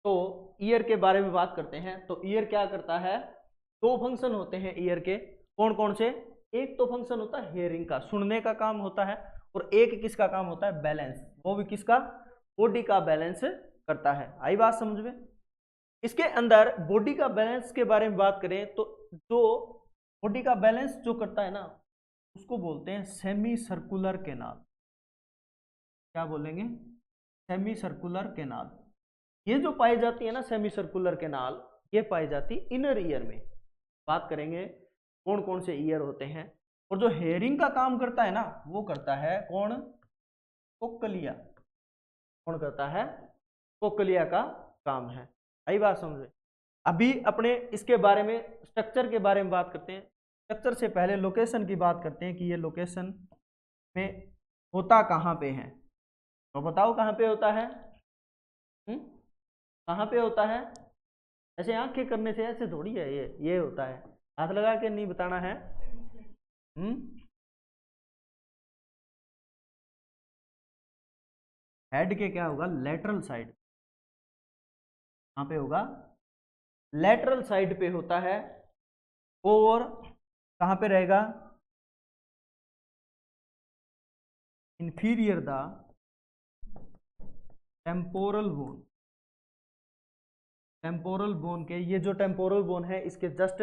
तो ईयर के बारे में बात करते हैं। तो ईयर क्या करता है, दो फंक्शन होते हैं ईयर के। कौन कौन से? एक तो फंक्शन होता है हेयरिंग का, सुनने का काम होता है, और एक किसका काम होता है, बैलेंस। वो भी किसका? बॉडी का बैलेंस करता है। आई बात समझ में? इसके अंदर बॉडी का बैलेंस के बारे में बात करें तो जो बॉडी का बैलेंस जो करता है ना, उसको बोलते हैं सेमी सर्कुलर केनाल। क्या बोलेंगे? Semi circular canal. ये जो पाई जाती है ना सेमी सर्कुलर केनाल, ये पाई जाती इनर ईयर में। बात करेंगे कौन कौन से ईयर होते हैं। और जो हेयरिंग का काम करता है ना, वो करता है कौन? कोक्लिया। कौन करता है? कोक्लिया का काम है। आई बात समझे? अभी अपने इसके बारे में, स्ट्रक्चर के बारे में बात करते हैं। स्ट्रक्चर से पहले लोकेशन की बात करते हैं कि ये लोकेशन में होता कहाँ पे है। तो बताओ कहाँ पे होता है? कहाँ पे होता है? ऐसे आंखें करने से ऐसे थोड़ी है, ये होता है। हाथ लगा के नहीं बताना है। हम्म हेड के क्या होगा? Lateral side. कहाँ पे होगा? लेटरल साइड पे होता है। और कहाँ पे रहेगा? Inferior the temporal bone. Temporal bone के, ये जो टेम्पोरल बोन है इसके जस्ट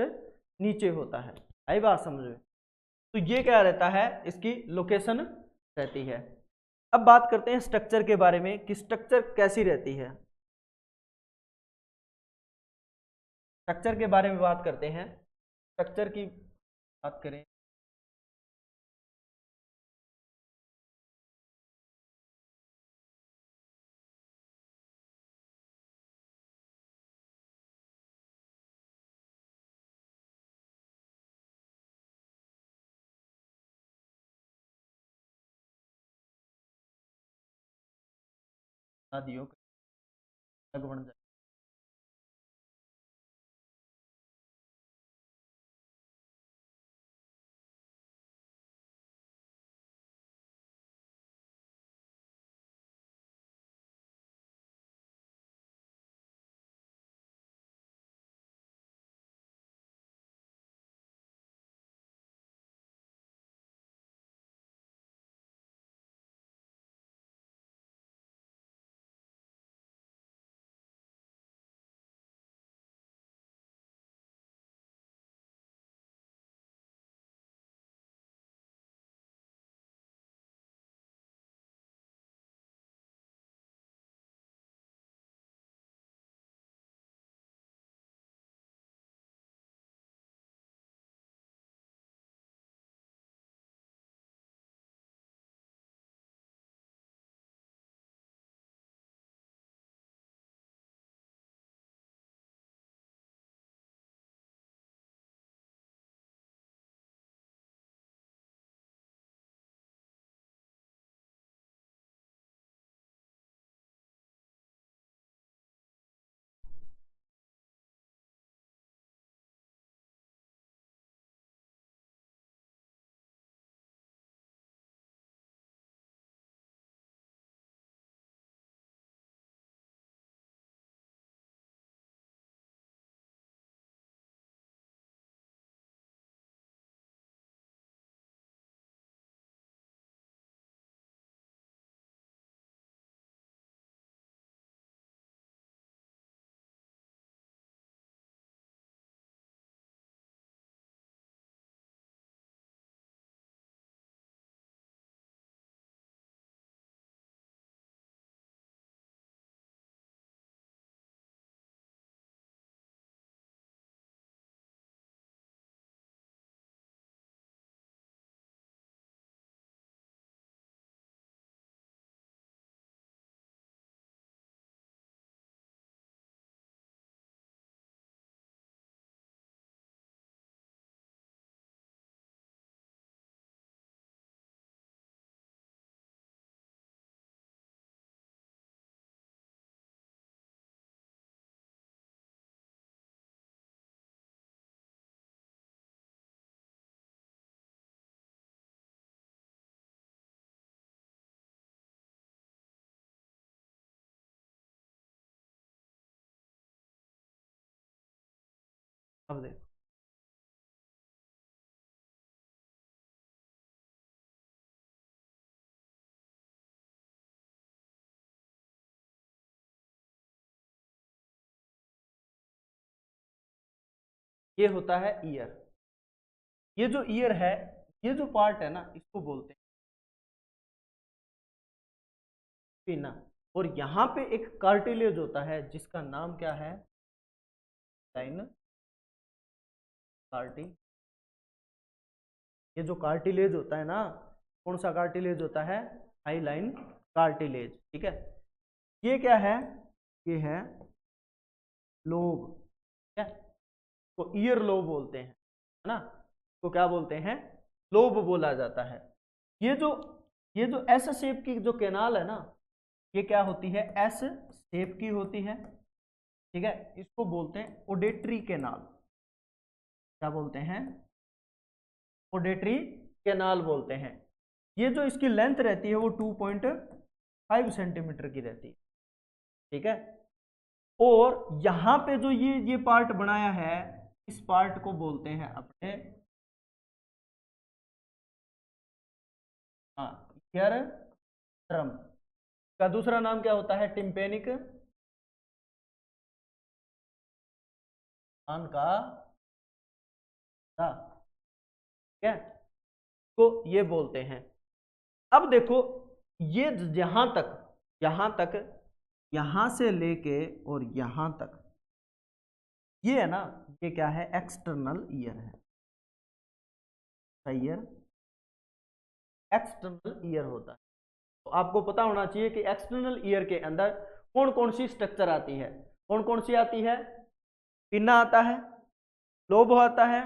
नीचे होता है। आई बात समझ में? तो ये क्या रहता है, इसकी लोकेशन रहती है। अब बात करते हैं स्ट्रक्चर के बारे में कि स्ट्रक्चर कैसी रहती है। स्ट्रक्चर के बारे में बात करते हैं। स्ट्रक्चर की बात करें नदियों का बन जाए। अब देखो, ये होता है ईयर। ये जो ईयर है, ये जो पार्ट है ना, इसको बोलते हैं पिना। और यहाँ पे एक कार्टिलेज होता है जिसका नाम क्या है, लाइन कार्टी। ये जो कार्टिलेज होता है ना, कौन सा कार्टिलेज होता है, हाईलाइन कार्टिलेज, ठीक है। ये क्या है, ये है लोब, ठीक है, तो ईयर लोब बोलते हैं, है ना, तो क्या बोलते हैं, लोब बोला जाता है। ये जो एस शेप की जो कैनाल है ना, ये क्या होती है, एस शेप की होती है, ठीक है। इसको बोलते हैं ओडेट्री कैनाल। क्या बोलते हैं, ओडेट्री कैनाल बोलते हैं। ये जो इसकी लेंथ रहती है वो 2.5 सेंटीमीटर की रहती है, ठीक है। और यहां पे जो ये पार्ट बनाया है, इस पार्ट को बोलते हैं अपने ईयर ड्रम। का दूसरा नाम क्या होता है, टिम्पेनिक कान का, ठीक है, तो ये बोलते हैं। अब देखो, ये यहां तक यहां से लेके और यहां तक, ये है ना, ये क्या है, एक्सटर्नल ईयर है, ईयर एक्सटर्नल ईयर होता है। तो आपको पता होना चाहिए कि एक्सटर्नल ईयर के अंदर कौन कौन सी स्ट्रक्चर आती है, कौन कौन सी आती है, पिन्ना आता है, लोब आता है,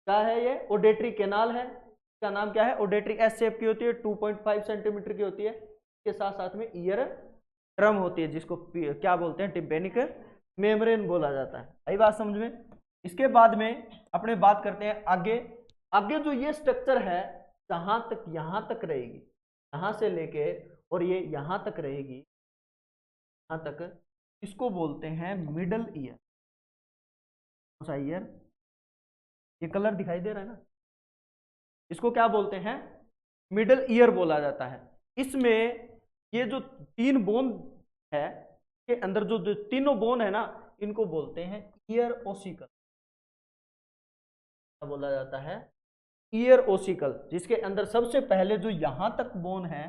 क्या है ये, ओडेट्री कैनाल है, इसका नाम क्या है, ओडेट्री एस शेप की होती है, 2.5 सेंटीमीटर की होती है, इसके साथ साथ में ईयर ड्रम होती है जिसको क्या बोलते हैं, टिम्पेनिक मेम्ब्रेन बोला जाता है। आई बात समझ में। इसके बाद में अपने बात करते हैं आगे। आगे जो ये स्ट्रक्चर है, जहां तक यहां तक रहेगी, यहां से लेके और ये यहां तक रहेगी, यहां तक, इसको बोलते हैं मिडल ईयर। कौन सा ईयर, ये कलर दिखाई दे रहा है ना, इसको क्या बोलते हैं, मिडल ईयर बोला जाता है। इसमें ये जो तीन बोन है, के अंदर जो तीनों बोन है ना, इनको बोलते हैं ईयर ओसिकल। क्या बोला जाता है, ईयर ओसिकल, जिसके अंदर सबसे पहले जो यहां तक बोन है,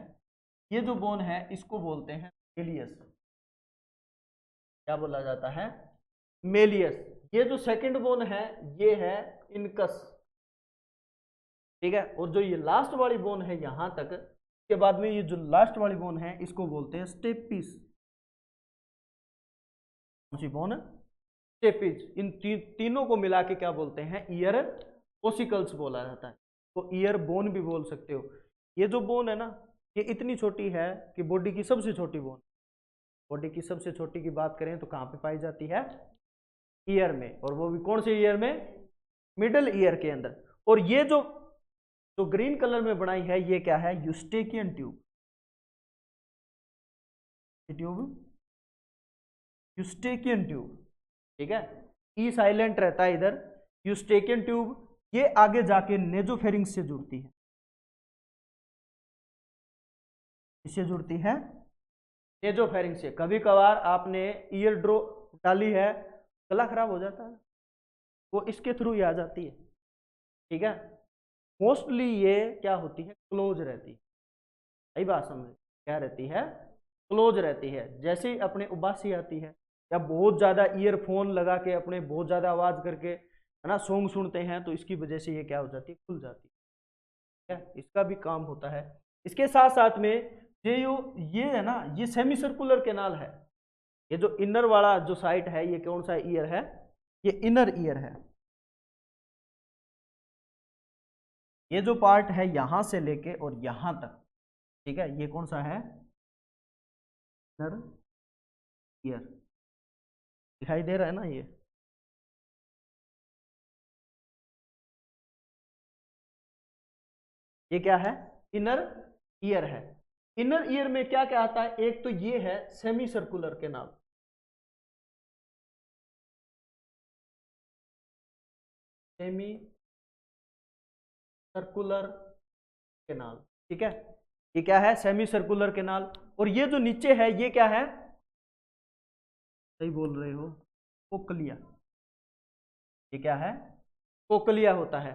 ये जो बोन है इसको बोलते हैं मेलियस। क्या बोला जाता है, मेलियस। ये जो सेकंड बोन है, ये है इनकस, ठीक है। और जो ये लास्ट वाली बोन है यहां तक, के बाद में ये जो लास्ट वाली बोन है इसको बोलते हैं स्टेपिस। कौन सी बोन, स्टेपिस। इन तीनों को मिला के क्या बोलते हैं, ईयर ओसिकल्स बोला जाता है। तो ईयर बोन भी बोल सकते हो। ये जो बोन है ना, ये इतनी छोटी है कि बॉडी की सबसे छोटी बोन, बॉडी की सबसे छोटी की बात करें तो कहां पे पाई जाती है, ईयर में, और वो भी कौन से ईयर में, मिडल ईयर के अंदर। और ये जो ग्रीन कलर में बनाई है, ये क्या है, यूस्टेकियन ट्यूब, यूस्टेकियन ट्यूब, ठीक है। ई साइलेंट रहता है इधर, यूस्टेकियन ट्यूब। ये आगे जाके नेजोफेरिंक्स से जुड़ती है, इससे जुड़ती है नेजोफेरिंक्स से। कभी कभार आपने ईयर ड्रॉप डाली है, गला खराब हो जाता है, वो इसके थ्रू ही आ जाती है, ठीक है। मोस्टली ये क्या होती है, क्लोज रहती है। सही बात समझे, क्या रहती है, क्लोज रहती है। जैसे ही अपने उबासी आती है, या बहुत ज्यादा ईयरफोन लगा के अपने बहुत ज्यादा आवाज करके, है ना, सॉन्ग सुनते हैं, तो इसकी वजह से ये क्या हो जाती है, खुल जाती है, इसका भी काम होता है। इसके साथ साथ में ये है ना, ये सेमी सर्कुलर कैनाल है। ये जो इनर वाला जो साइड है, ये कौन सा ईयर है, ये इनर ईयर है। ये जो पार्ट है यहां से लेके और यहां तक, ठीक है, ये कौन सा है, इनर ईयर। दिखाई दे रहा है ना, ये क्या है, इनर ईयर है। इनर ईयर में क्या क्या आता है, एक तो ये है semi circular canal, semi circular canal. ठीक है, ये क्या है? Semi circular canal. और ये जो नीचे है ये क्या है? सही बोल रहे हो, कोकलिया। ये क्या है? कोकलिया होता है।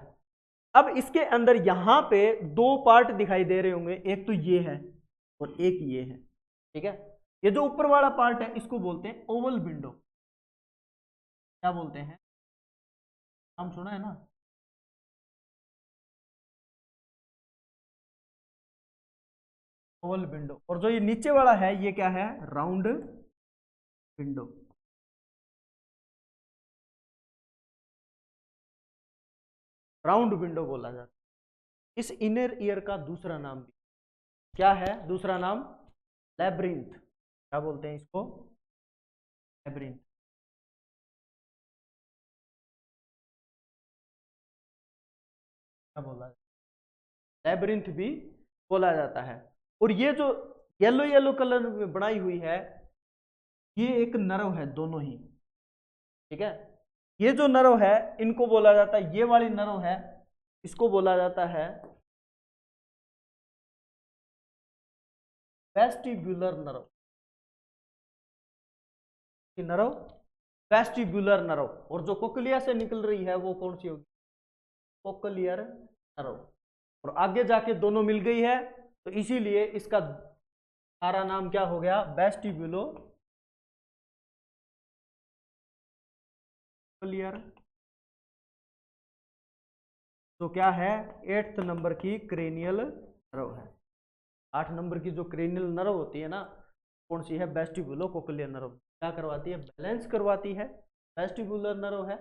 अब इसके अंदर यहां पे दो पार्ट दिखाई दे रहे होंगे, एक तो ये है और एक ये है। ठीक है, ये जो ऊपर वाला पार्ट है इसको बोलते हैं ओवल विंडो। क्या बोलते हैं? नाम सुना है ना? Oval window. और जो ये नीचे वाला है ये क्या है? Round window. राउंड विंडो बोला जाता है। इस इनर ईयर का दूसरा नाम भी क्या है? दूसरा नाम लैब्रिंथ। क्या बोलते हैं इसको? लैब्रिंथ। क्या बोला? लैब्रिंथ भी बोला जाता है। और ये जो येलो येलो कलर में बनाई हुई है ये एक नर्व है, दोनों ही। ठीक है, ये जो नर्व है इनको बोला जाता है, ये वाली नर्व है इसको बोला जाता है vestibular nerve. Nerve vestibular nerve. और जो कोक्लिया से निकल रही है वो कौन सी होगी? Cochlear nerve. और आगे जाके दोनों मिल गई है तो इसीलिए इसका सारा नाम क्या हो गया? वेस्टिब्युलो कोक्लियर। तो क्या है? 8th नंबर की क्रेनियल नर्व है। 8 नंबर की जो क्रेनियल नर्व होती है ना, कौन सी है? वेस्टिब्युलो कोक्लियर नर्व। क्या करवाती है? बैलेंस करवाती है। वेस्टिब्युलर नर्व है।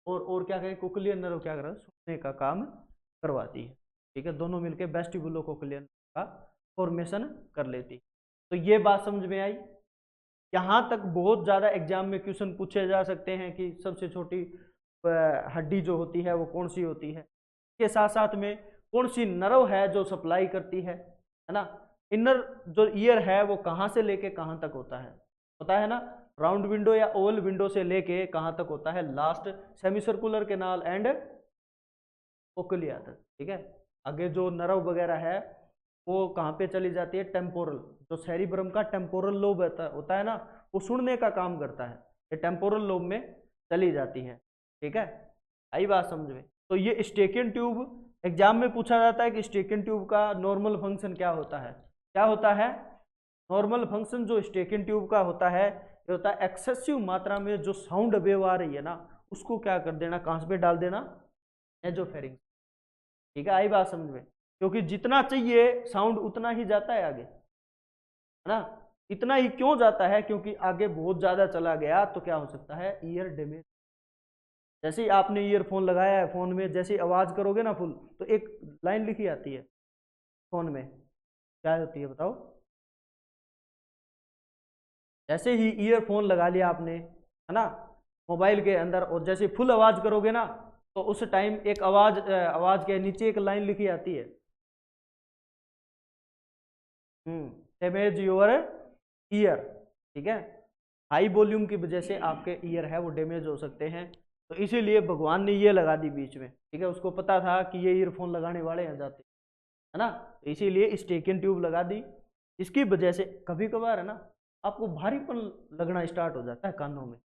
और क्या कहें? कोक्लियर नर्व क्या कर? सुनने का काम करवाती है। ठीक है, दोनों मिलकर वेस्टिब्युलो कोक्लियर का फॉर्मेशन कर लेती। तो ये बात समझ में आई। यहाँ तक बहुत ज़्यादा एग्जाम में क्वेश्चन पूछे जा सकते हैं कि सबसे छोटी हड्डी जो होती है वो कौन सी होती है, के साथ साथ में कौन सी नर्व है जो सप्लाई करती है ना। इनर जो ईयर है वो कहाँ से लेके कहाँ तक होता है? पता है ना? राउंड विंडो या ओवल विंडो से लेके कहाँ तक होता है? Last semi circular canal and cochlea तक। ठीक है, आगे जो नर्व वगैरह है वो कहाँ पे चली जाती है? टेम्पोरल। जो सेरिब्रम का टेम्पोरल लोब होता है ना, वो सुनने का काम करता है, ये टेम्पोरल लोब में चली जाती है। ठीक है, आई बात समझ में? तो ये स्टेकियन ट्यूब एग्जाम में पूछा जाता है कि स्टेकियन ट्यूब का नॉर्मल फंक्शन क्या होता है? क्या होता है नॉर्मल फंक्शन? जो स्टेकियन ट्यूब का होता है ये होता है एक्सेसिव मात्रा में जो साउंड वेव आ रही है ना उसको क्या कर देना? कहाँ पे डाल देना? एजोफेरिंक्स। ठीक है, आई बात समझ में? क्योंकि जितना चाहिए साउंड उतना ही जाता है आगे, है ना। इतना ही क्यों जाता है? क्योंकि आगे बहुत ज्यादा चला गया तो क्या हो सकता है? Year damage. जैसे ही आपने ईयरफोन लगाया है, फोन में जैसे ही आवाज करोगे ना फुल, तो एक लाइन लिखी आती है फोन में, क्या होती है बताओ? जैसे ही ईयरफोन लगा लिया आपने, है ना, मोबाइल के अंदर, और जैसे फुल आवाज करोगे ना तो उस टाइम एक आवाज आवाज के नीचे एक लाइन लिखी आती है, डैमेज योर ईयर। ठीक है, हाई वॉल्यूम की वजह से आपके ईयर है वो डैमेज हो सकते हैं। तो इसीलिए भगवान ने ये लगा दी बीच में। ठीक है, उसको पता था कि ये ईयरफोन लगाने वाले हैं जाते, है ना, तो इसीलिए स्टेकियन ट्यूब लगा दी। इसकी वजह से कभी कभार है ना आपको भारीपन लगना स्टार्ट हो जाता है कानों में।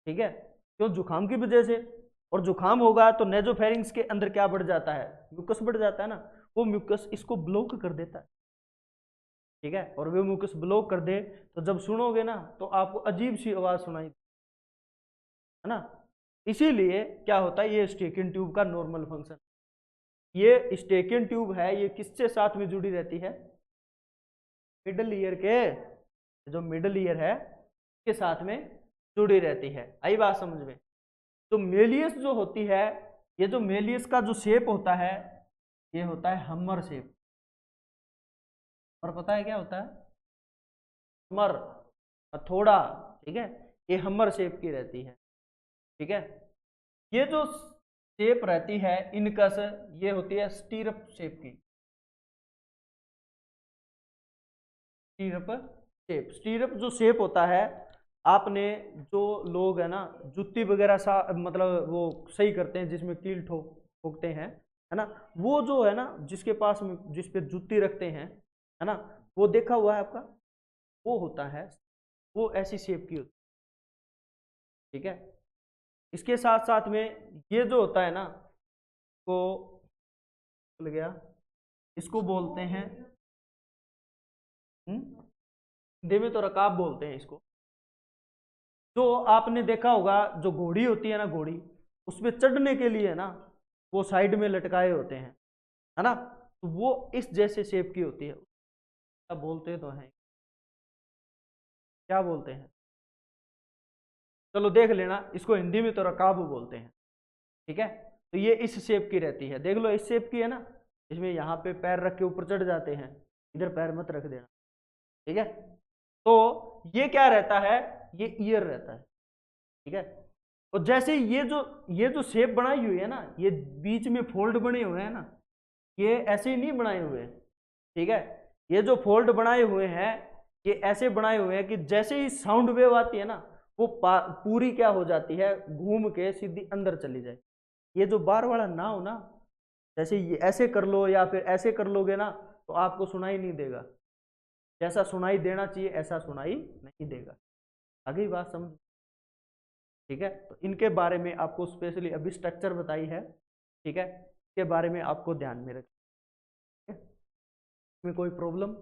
ठीक है, क्यों? जुकाम की वजह से। और जुकाम होगा तो नेजोफेरिंग्स के अंदर क्या बढ़ जाता है? म्यूकस बढ़ जाता है ना, वो म्यूकस इसको ब्लॉक कर देता है। ठीक है, और वो म्यूकस ब्लॉक कर दे तो जब सुनोगे ना तो आपको अजीब सी आवाज सुनाई, है ना। इसीलिए क्या होता है? ये स्टेकियन ट्यूब का नॉर्मल फंक्शन। ये स्टेकियन ट्यूब है ये किससे साथ में जुड़ी रहती है? मिडल ईयर के, जो मिडल ईयर है के साथ में जुड़ी रहती है। आई बात समझ में? तो मेलियस जो होती है, ये जो मेलियस का जो शेप होता है ये होता है हमर शेप। और पता है क्या होता है? हमर, हथौड़ा। ठीक है, ये हमर शेप की रहती है। ठीक है, ये जो शेप रहती है इनकस, ये होती है स्टीरप शेप की। स्टीरप शेप, स्टीरप जो शेप होता है आपने जो लोग है ना जुत्ती वगैरह सा मतलब वो सही करते हैं जिसमें कील ठोकते हैं, है ना, वो जो है ना जिसके पास में जिस पे जुत्ती रखते हैं, है ना, वो देखा हुआ है आपका, वो होता है, वो ऐसी शेप की होती है, ठीक है। इसके साथ साथ में ये जो होता है ना, को भूल गया, इसको बोलते हैं हिंदी में तो रकाब बोलते हैं इसको। जो आपने देखा होगा जो घोड़ी होती है ना, घोड़ी उसमें चढ़ने के लिए ना वो साइड में लटकाए होते हैं, है ना, तो वो इस जैसे शेप की होती है। क्या बोलते तो हैं, क्या बोलते हैं, चलो देख लेना, इसको हिंदी में तो रकाब बोलते हैं, ठीक है। तो ये इस शेप की रहती है, देख लो इस शेप की है ना, इसमें यहाँ पे पैर रख के ऊपर चढ़ जाते हैं, इधर पैर मत रख देना, ठीक है। तो ये क्या रहता है, ये ईयर रहता है, ठीक है। और जैसे ये जो शेप बनाई हुई है ना, ये बीच में फोल्ड बने हुए हैं ना, ये ऐसे ही नहीं बनाए हुए हैं, ठीक है। ये जो फोल्ड बनाए हुए हैं ये ऐसे बनाए हुए हैं कि जैसे ही साउंड वेव आती है ना, वो पूरी क्या हो जाती है, घूम के सीधी अंदर चली जाए। ये जो बार वाला ना हो ना, जैसे ये ऐसे कर लो या फिर ऐसे कर लोगे ना, तो आपको सुनाई नहीं देगा, जैसा सुनाई देना चाहिए ऐसा सुनाई नहीं देगा। आगे बात समझ, ठीक है। तो इनके बारे में आपको स्पेशली अभी स्ट्रक्चर बताई है, ठीक है, इसके बारे में आपको ध्यान में रखिए, इसमें कोई प्रॉब्लम